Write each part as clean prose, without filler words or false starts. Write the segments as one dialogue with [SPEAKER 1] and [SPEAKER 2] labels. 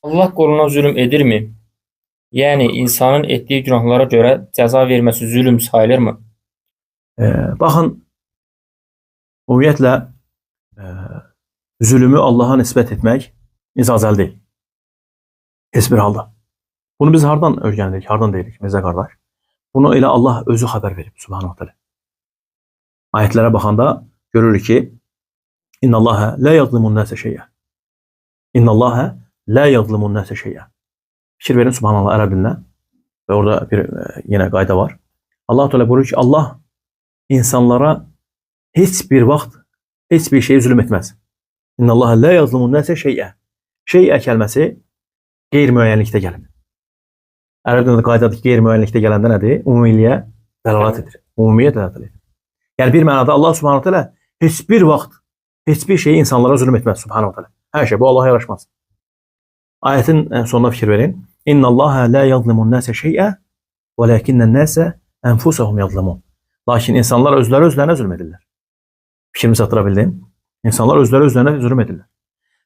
[SPEAKER 1] Allah quluna zülm edirmi? Yəni insanın etdiyi günahlara görə cəza verməsi zülm sayılırmı?
[SPEAKER 2] Baxın, ümumiyyətlə e, zülmü Allaha nisbət etmək icazəli deyil. Heç bir halda. Bunu biz hardan öyrənirik, hardan deyirik Mirzə qardaş? Bunu elə Allah özü xəbər verib, subhanahu teala. Ayətlərə baxanda görürük ki, İnnallaha la yazlimun nase şey'a. İnnallaha la yazlimun nase şey'a. Fikir verin subhanallah ərəb dilinə. Və orada bir yenə qayda var. Allah Teala buyurur ki, Allah insanlara heç bir vaxt heç bir şey zülm etməz. İnnallaha la yazlimun nase şey'a. Şey'a kəlməsi qeyri-müəyyənlikdə gəlib. Ərəb dilində qaydadır ki, qeyri-müəyyənlikdə gələndə nədir? Ümumiliyə dəlalət edir. Ümumiyyət dəlalət edir. Yəni bir mənada Allah subhanahu teala heç bir vaxt heç bir şeyi insanlara zülm etməz subhanahu teala. Hər şey bu Allaha yaraşmaz. Ayetin sonuna fikir verin. İnnallaha la yazlimun nase şey'a velakinnen nase enfusahum yazlimun. Lakin insanlar özləri özlərinə zülm edirlər. Fikrimi çatdıra bildim? İnsanlar özləri özlərinə zülm edirlər.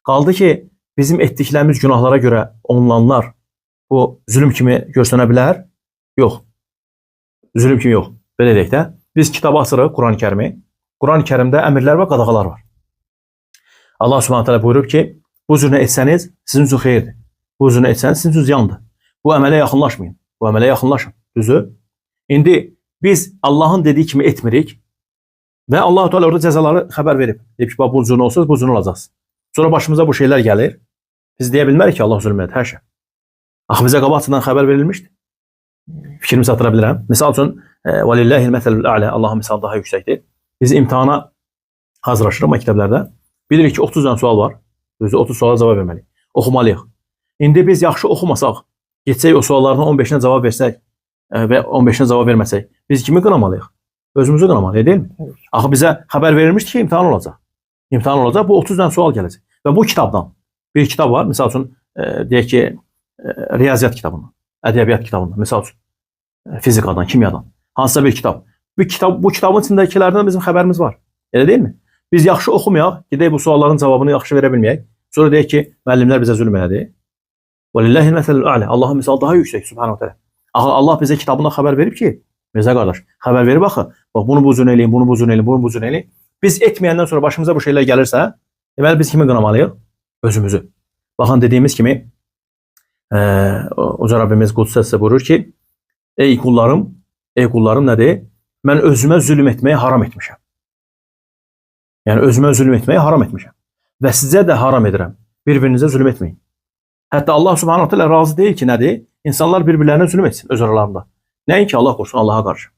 [SPEAKER 2] Qaldı ki, bizim etdiklərimiz günahlara görə onlanlar bu zülm kimi görsənə bilər? Yox. Zülm kimi yox. Belə deyək də, biz kitabı açırıq, Quran-ı Kərimi. Quran-ı Kərimdə əmrlər və qadağalar var. Allah Subhanahu taala buyurub ki, bu cür etsəniz sizin üçün xeyirdir. Bu cür etsəniz sizin üçün ziyandır. Bu əmələ yaxınlaşmayın. Bu əmələ yaxınlaşın. Düzdür? İndi biz Allahın dediyi kimi etmirik və Allah Teala orada cəzaları xəbər verib. Deyib ki, bu cür olsa bu cür olacaqsınız. Sonra başımıza bu şeylər gəlir. Biz deyə bilmərik ki, Allah zülm edir hər şey. Axı bizə qabaqcadan xəbər verilmişdi. Fikrimi çatdıra bilirəm. Misal üçün, vəlillahil məsəlül a'la, Allahın misalı daha yüksəkdir. Biz imtihana hazırlaşırıq məktəblərdə. Bilirik ki, 30 dənə sual var. Düzdür, 30 suala cavab verməliyik. Oxumalıyıq. İndi biz yaxşı oxumasaq, getsək o suallardan 15-nə cavab versək və 15-nə cavab verməsək, biz kimi qınamalıyıq? Özümüzü qınamalıyıq, deyil mi? Axı bizə xəbər verilmişdi ki, imtahan olacaq. İmtahan olacaq, bu 30 dənə sual gələcək. Və bu kitabdan bir kitab var. Misal üçün, deyək ki, riyaziyyat kitabından, ədəbiyyat kitabından, misal üçün, fizikadan, kimyadan, hansısa bir kitab. Bu kitabın içindəkilərdən bizim xəbərimiz var. Elə deyil mi? Biz yaxşı oxumayaq, gedək bu sualların cavabını yaxşı verə bilməyək. Sonra deyək ki, müəllimlər bizə zülm elədi. Vəlillahil məsəlül a'la, Allahın misalı daha yüksək, subhanahu teala. Axı Allah bizə kitabında xəbər verib ki, Mirzə qardaş, xəbər verib axı, bax bunu bu cür eləyin, bunu bu cür eləyin, bunu bu cür eləyin. Biz etməyəndən sonra başımıza bu şeylər gəlirsə, deməli biz kimi qınamalıyıq? Özümüzü. Baxın dediyimiz kimi, Uca Rabbimiz Qudüs'ə buyurur ki, ey qullarım nədir? Mən özümə zülm etməyi haram etmişəm. Yəni özümə zülm etməyi haram etmişəm. Və sizə də haram edirəm. Bir-birinizə zülm etməyin. Hətta Allah subhanahu teala razı deyil ki, nədir? İnsanlar bir-birlərinə zülm etsin öz aralarında. Nəinki Allah qorusun Allaha qarşı.